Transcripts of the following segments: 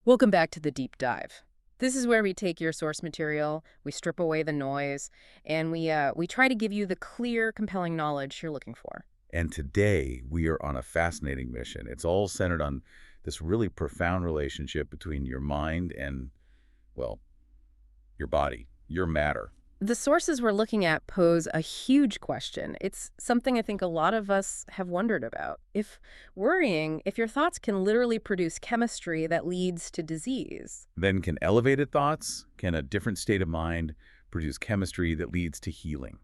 Welcome back to the deep dive. This is where we take your source material, we strip away the noise, and we try to give you the clear, compelling knowledge you're looking for. And today we are on a fascinating mission. It's all centered on this really profound relationship between your mind and, well, your body, your matter. The sources we're looking at pose a huge question. It's something I think a lot of us have wondered about. If your thoughts can literally produce chemistry that leads to disease. Then can elevated thoughts, can a different state of mind produce chemistry that leads to healing,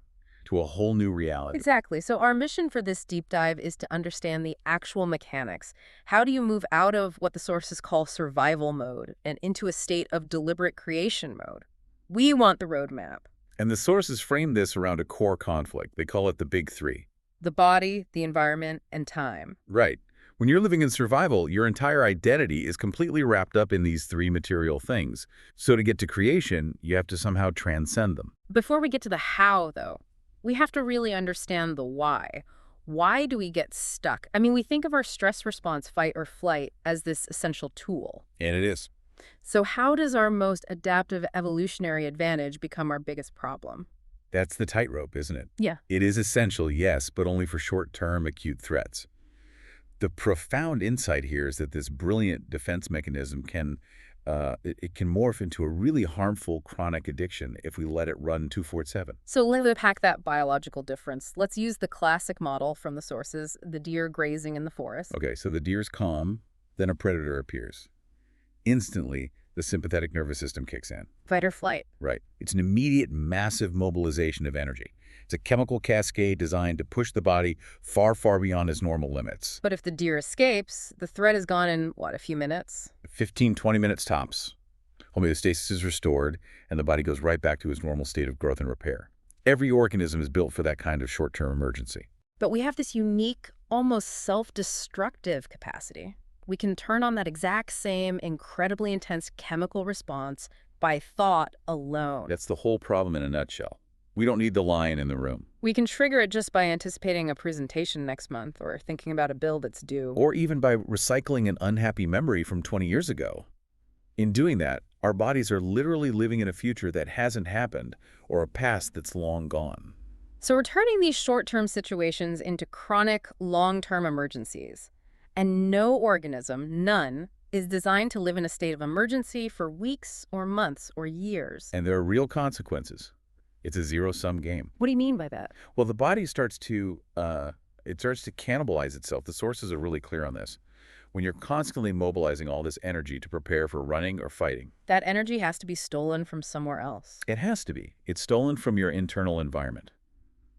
to a whole new reality? Exactly. So our mission for this deep dive is to understand the actual mechanics. How do you move out of what the sources call survival mode and into a state of deliberate creation mode? We want the roadmap. And the sources frame this around a core conflict. They call it the big three. The body, the environment, and time. Right. When you're living in survival, your entire identity is completely wrapped up in these three material things. So to get to creation, you have to somehow transcend them. Before we get to the how, though, we have to really understand the why. Why do we get stuck? I mean, we think of our stress response, fight or flight, as this essential tool. And it is. So how does our most adaptive evolutionary advantage become our biggest problem? That's the tightrope, isn't it? Yeah. It is essential, yes, but only for short-term acute threats. The profound insight here is that this brilliant defense mechanism it can morph into a really harmful chronic addiction if we let it run 24/7. So let's unpack that biological difference. Let's use the classic model from the sources, the deer grazing in the forest. Okay, so the deer's calm, then a predator appears. Instantly, the sympathetic nervous system kicks in. Fight or flight. Right. It's an immediate, massive mobilization of energy. It's a chemical cascade designed to push the body far, far beyond its normal limits. But if the deer escapes, the threat is gone in, what, a few minutes? 15, 20 minutes tops. Homeostasis is restored, and the body goes right back to its normal state of growth and repair. Every organism is built for that kind of short-term emergency. But we have this unique, almost self-destructive capacity. We can turn on that exact same incredibly intense chemical response by thought alone. That's the whole problem in a nutshell. We don't need the lion in the room. We can trigger it just by anticipating a presentation next month or thinking about a bill that's due. Or even by recycling an unhappy memory from 20 years ago. In doing that, our bodies are literally living in a future that hasn't happened or a past that's long gone. So we're turning these short-term situations into chronic, long-term emergencies. And no organism, none, is designed to live in a state of emergency for weeks or months or years. And there are real consequences. It's a zero-sum game. What do you mean by that? Well, the body starts to cannibalize itself. The sources are really clear on this. When you're constantly mobilizing all this energy to prepare for running or fighting. That energy has to be stolen from somewhere else. It has to be. It's stolen from your internal environment,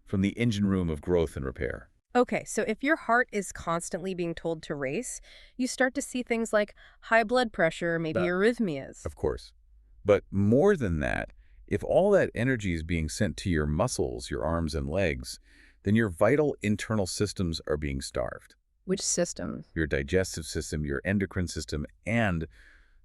from the engine room of growth and repair. Okay, so if your heart is constantly being told to race, you start to see things like high blood pressure, maybe arrhythmias. Of course. But more than that, if all that energy is being sent to your muscles, your arms and legs, then your vital internal systems are being starved. Which system? Your digestive system, your endocrine system, and,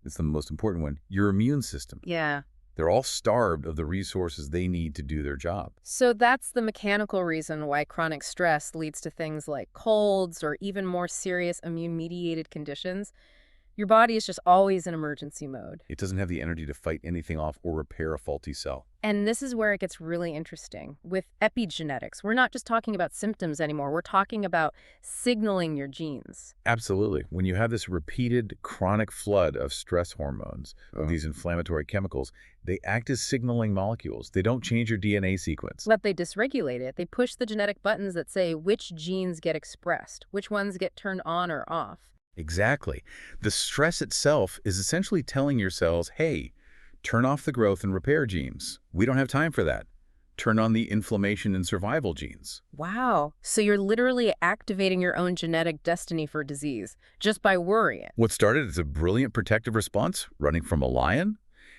it's the most important one, your immune system. Yeah. They're all starved of the resources they need to do their job. So that's the mechanical reason why chronic stress leads to things like colds or even more serious immune-mediated conditions. Your body is just always in emergency mode. It doesn't have the energy to fight anything off or repair a faulty cell. And this is where it gets really interesting. With epigenetics, we're not just talking about symptoms anymore. We're talking about signaling your genes. Absolutely. When you have this repeated chronic flood of stress hormones, of these inflammatory chemicals, they act as signaling molecules. They don't change your DNA sequence. But they dysregulate it. They push the genetic buttons that say which genes get expressed, which ones get turned on or off. Exactly. The stress itself is essentially telling your cells, hey, turn off the growth and repair genes. We don't have time for that. Turn on the inflammation and survival genes. Wow. So you're literally activating your own genetic destiny for disease just by worrying. What started as a brilliant protective response, running from a lion,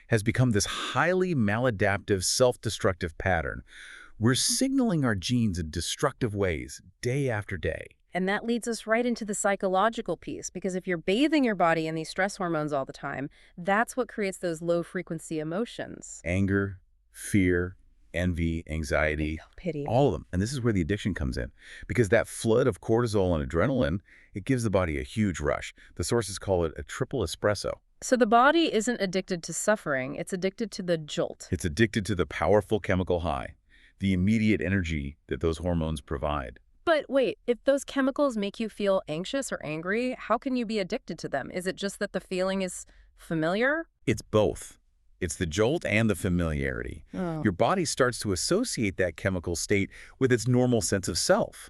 has become this highly maladaptive, self-destructive pattern. We're signaling our genes in destructive ways day after day. And that leads us right into the psychological piece, because if you're bathing your body in these stress hormones all the time, that's what creates those low-frequency emotions. Anger, fear, envy, anxiety, Pity. all of them. And this is where the addiction comes in. Because that flood of cortisol and adrenaline, it gives the body a huge rush. The sources call it a triple espresso. So the body isn't addicted to suffering, it's addicted to the jolt. It's addicted to the powerful chemical high, the immediate energy that those hormones provide. But wait, if those chemicals make you feel anxious or angry, how can you be addicted to them? Is it just that the feeling is familiar? It's both. It's the jolt and the familiarity. Oh. Your body starts to associate that chemical state with its normal sense of self.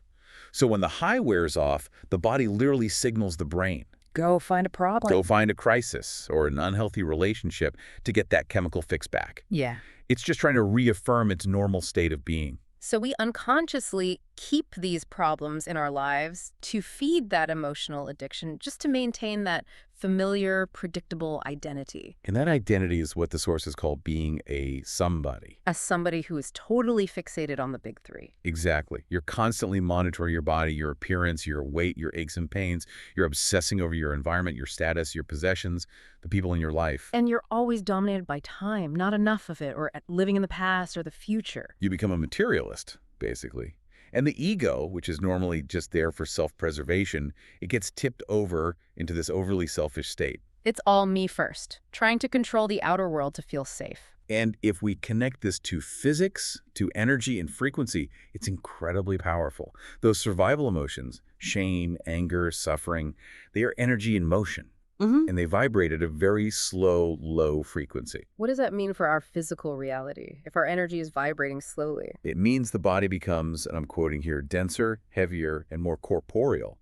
So when the high wears off, the body literally signals the brain. Go find a problem. Go find a crisis or an unhealthy relationship to get that chemical fix back. Yeah. It's just trying to reaffirm its normal state of being. So we unconsciously keep these problems in our lives to feed that emotional addiction, just to maintain that familiar, predictable identity. And that identity is what the sources call being a somebody. As somebody who is totally fixated on the big three. Exactly. You're constantly monitoring your body, your appearance, your weight, your aches and pains. You're obsessing over your environment, your status, your possessions, the people in your life. And you're always dominated by time, not enough of it, or living in the past or the future. You become a materialist, basically. And the ego, which is normally just there for self-preservation, it gets tipped over into this overly selfish state. It's all me first, trying to control the outer world to feel safe. And if we connect this to physics, to energy and frequency, it's incredibly powerful. Those survival emotions, shame, anger, suffering, they are energy in motion. And they vibrate at a very slow, low frequency. What does that mean for our physical reality, if our energy is vibrating slowly? It means the body becomes, and I'm quoting here, denser, heavier, and more corporeal.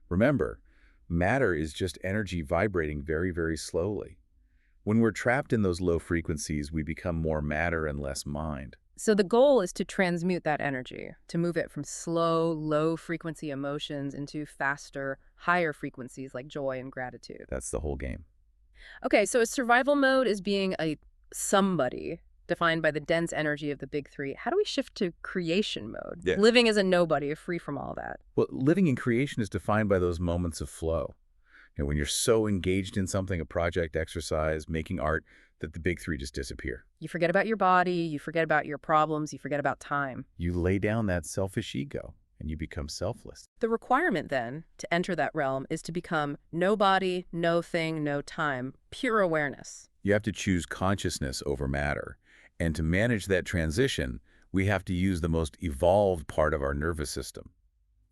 Remember, matter is just energy vibrating very, very slowly. When we're trapped in those low frequencies, we become more matter and less mind. So the goal is to transmute that energy, to move it from slow, low-frequency emotions into faster, higher frequencies like joy and gratitude. That's the whole game. Okay, so a survival mode is being a somebody, defined by the dense energy of the big three. How do we shift to creation mode? Yeah. Living as a nobody, free from all that. Well, living in creation is defined by those moments of flow. When you're so engaged in something, a project, exercise, making art, that the big three just disappear. You forget about your body, you forget about your problems, you forget about time. You lay down that selfish ego and you become selfless. The requirement then to enter that realm is to become no body, no thing, no time, pure awareness. You have to choose consciousness over matter. And to manage that transition, we have to use the most evolved part of our nervous system,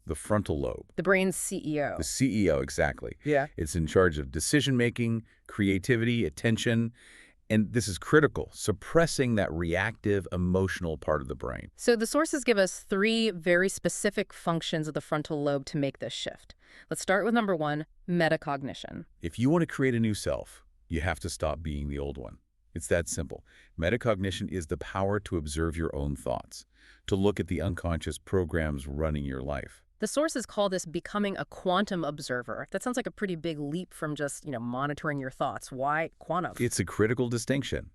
the frontal lobe. The brain's CEO. The CEO, exactly. Yeah. It's in charge of decision-making, creativity, attention, and this is critical, suppressing that reactive, emotional part of the brain. So the sources give us 3 very specific functions of the frontal lobe to make this shift. Let's start with number 1, metacognition. If you want to create a new self, you have to stop being the old one. It's that simple. Metacognition is the power to observe your own thoughts, to look at the unconscious programs running your life. The sources call this becoming a quantum observer. That sounds like a pretty big leap from just, monitoring your thoughts. Why quantum? It's a critical distinction.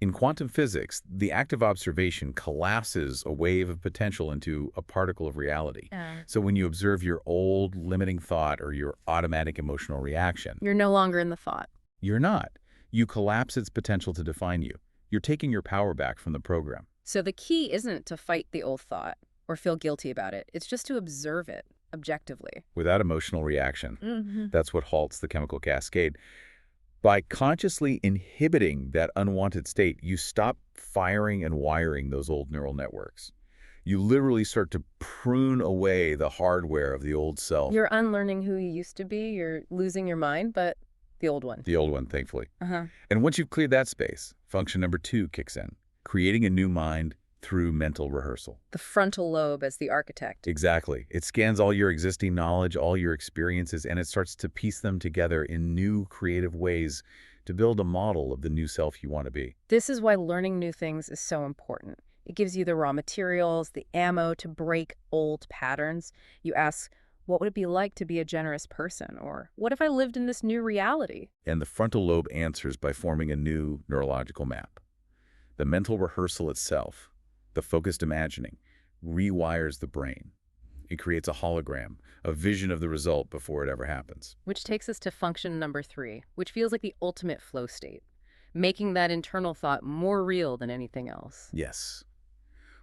In quantum physics, the act of observation collapses a wave of potential into a particle of reality. So when you observe your old limiting thought or your automatic emotional reaction, You're no longer in the thought. you're not. You collapse its potential to define you. You're taking your power back from the program. So the key isn't to fight the old thought or feel guilty about it. It's just to observe it objectively. Without emotional reaction. That's what halts the chemical cascade. By consciously inhibiting that unwanted state, you stop firing and wiring those old neural networks. You literally start to prune away the hardware of the old self. You're unlearning who you used to be. You're losing your mind, but the old one. The old one, thankfully. Uh-huh. And once you've cleared that space, function number 2 kicks in, creating a new mind through mental rehearsal. The frontal lobe as the architect. Exactly. It scans all your existing knowledge, all your experiences, and it starts to piece them together in new creative ways to build a model of the new self you want to be. This is why learning new things is so important. It gives you the raw materials, the ammo to break old patterns. You ask, what would it be like to be a generous person? Or what if I lived in this new reality? And the frontal lobe answers by forming a new neurological map. The mental rehearsal itself, the focused imagining, rewires the brain. It creates a hologram, a vision of the result before it ever happens. Which takes us to function number 3, which feels like the ultimate flow state, making that internal thought more real than anything else. Yes.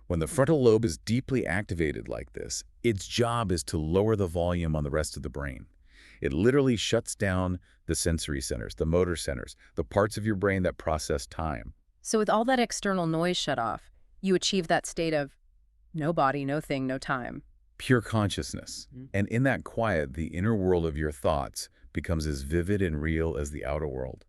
When the frontal lobe is deeply activated like this, its job is to lower the volume on the rest of the brain. It literally shuts down the sensory centers, the motor centers, the parts of your brain that process time. So with all that external noise shut off, you achieve that state of no body, no thing, no time. Pure consciousness. Mhm. And in that quiet, the inner world of your thoughts becomes as vivid and real as the outer world.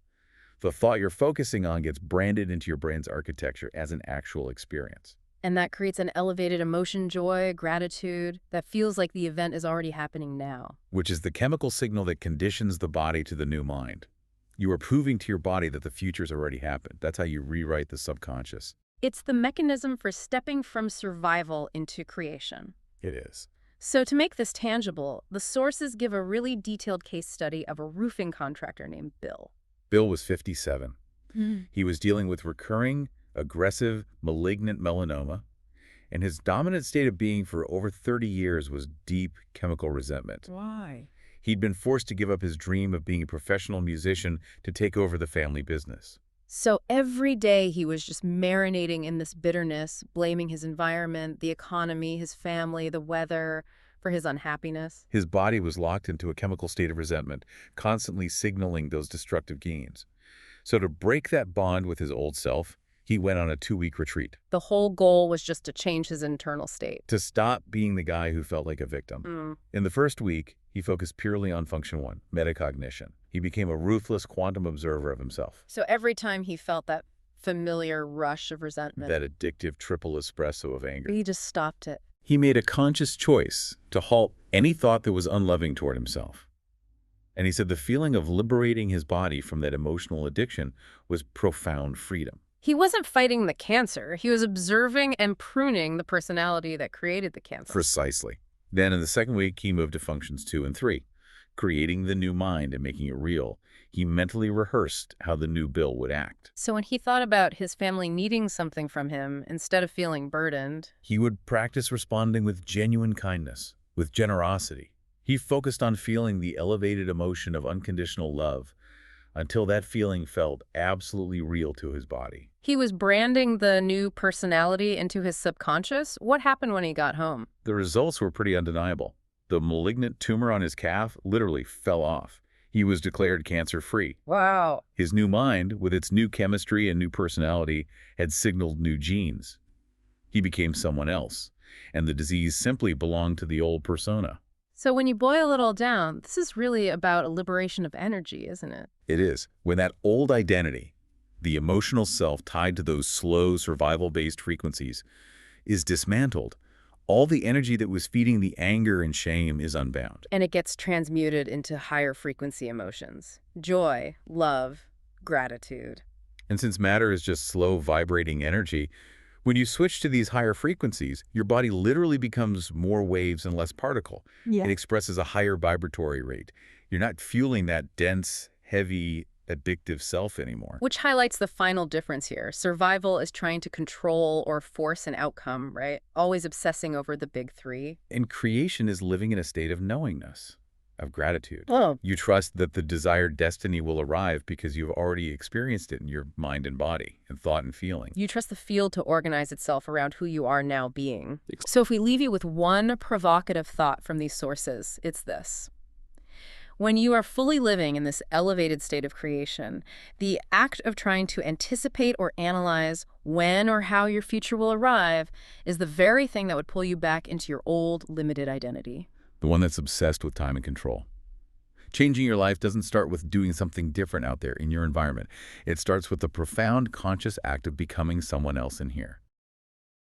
The thought you're focusing on gets branded into your brain's architecture as an actual experience. And that creates an elevated emotion, joy, gratitude that feels like the event is already happening now. Which is the chemical signal that conditions the body to the new mind. You are proving to your body that the future's already happened. That's how you rewrite the subconscious. It's the mechanism for stepping from survival into creation. It is. So to make this tangible, the sources give a really detailed case study of a roofing contractor named Bill. Bill was 57. Mm. He was dealing with recurring, aggressive, malignant melanoma, and his dominant state of being for over 30 years was deep chemical resentment. Why? He'd been forced to give up his dream of being a professional musician to take over the family business. So every day he was just marinating in this bitterness, blaming his environment, the economy, his family, the weather for his unhappiness. His body was locked into a chemical state of resentment, constantly signaling those destructive genes. So to break that bond with his old self, he went on a 2-week retreat The whole goal was just to change his internal state. to stop being the guy who felt like a victim. Mm. In the first week, he focused purely on function 1, metacognition. He became a ruthless quantum observer of himself. So every time he felt that familiar rush of resentment, That addictive triple espresso of anger. he just stopped it. He made a conscious choice to halt any thought that was unloving toward himself. And he said the feeling of liberating his body from that emotional addiction was profound freedom. He wasn't fighting the cancer. He was observing and pruning the personality that created the cancer. Precisely. Then in the second week, he moved to functions 2 and 3, creating the new mind and making it real. He mentally rehearsed how the new Bill would act. So when he thought about his family needing something from him, instead of feeling burdened, He would practice responding with genuine kindness, with generosity. He focused on feeling the elevated emotion of unconditional love until that feeling felt absolutely real to his body. he was branding the new personality into his subconscious. What happened when he got home? The results were pretty undeniable. The malignant tumor on his calf literally fell off. He was declared cancer-free. Wow. His new mind, with its new chemistry and new personality, had signaled new genes. He became someone else, and the disease simply belonged to the old persona. So when you boil it all down, this is really about a liberation of energy, isn't it? It is. When that old identity, the emotional self tied to those slow, survival-based frequencies, is dismantled, all the energy that was feeding the anger and shame is unbound. And it gets transmuted into higher frequency emotions. Joy, love, gratitude. And since matter is just slow, vibrating energy, when you switch to these higher frequencies, your body literally becomes more waves and less particle. Yeah. It expresses a higher vibratory rate. You're not fueling that dense, heavy, addictive self anymore. Which highlights the final difference here. Survival is trying to control or force an outcome, right? Always obsessing over the big three. And creation is living in a state of knowingness, of gratitude. Oh. You trust that the desired destiny will arrive because you've already experienced it in your mind and body, and thought and feeling. You trust the field to organize itself around who you are now being. So if we leave you with one provocative thought from these sources, it's this. When you are fully living in this elevated state of creation, the act of trying to anticipate or analyze when or how your future will arrive is the very thing that would pull you back into your old, limited identity. The one that's obsessed with time and control. Changing your life doesn't start with doing something different out there in your environment. It starts with the profound conscious act of becoming someone else in here.